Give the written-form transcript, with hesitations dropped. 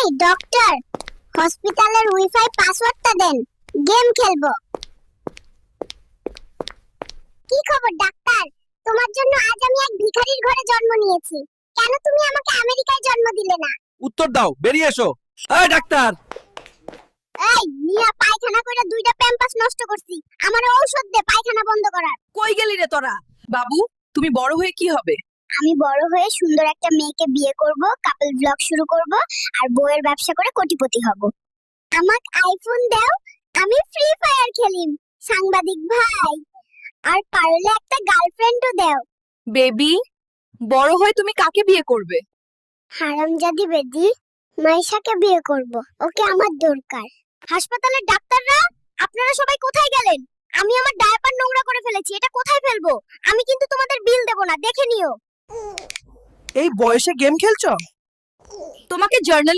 এই ডক্টর, হসপিটালের ওয়াইফাই পাসওয়ার্ডটা দেন, গেম খেলবো। কি খবর ডাক্তার? তোমার জন্য আজ আমি এক ভিখারির ঘরে জন্ম নিয়েছি। কেন তুমি আমাকে আমেরিকায় জন্ম দিলে না? উত্তর দাও, বেরিয়ে এসো। এই ডাক্তার, এই মিয়া, পায়খানা কইরা দুইটা প্যাম্পাস নষ্ট করছি। আমার ঔষধ দে পায়খানা বন্ধ করার। কই গেলি রে তোরা? বাবু, তুমি বড় হয়ে কি হবে? আমি বড় হয়ে সুন্দর একটা মেয়েকে বিয়ে করব, কাপল ব্লগ শুরু করব আর বইয়ের ব্যবসা করে কোটিপতি হব। আমাকে আইফোন দাও, আমি ফ্রি ফায়ার খেলিম। সাংবাদিক ভাই, আর পারলে একটা গার্লফ্রেন্ডও দাও। বেবি, বড় হয়ে তুমি কাকে বিয়ে করবে? হারামজাদি বেদি, মাইশাকে বিয়ে করব, ওকে আমার দরকার। হাসপাতালের ডাক্তাররা, আপনারা সবাই কোথায় গেলেন? আমি আমার ডায়াপার নোংরা করে ফেলেছি, এটা কোথায় ফেলবো? আমি কিন্তু তোমাদের বিল দেব না, দেখে নিও। এই বয়সে গেম খেলছো? তোমাকে জার্নাল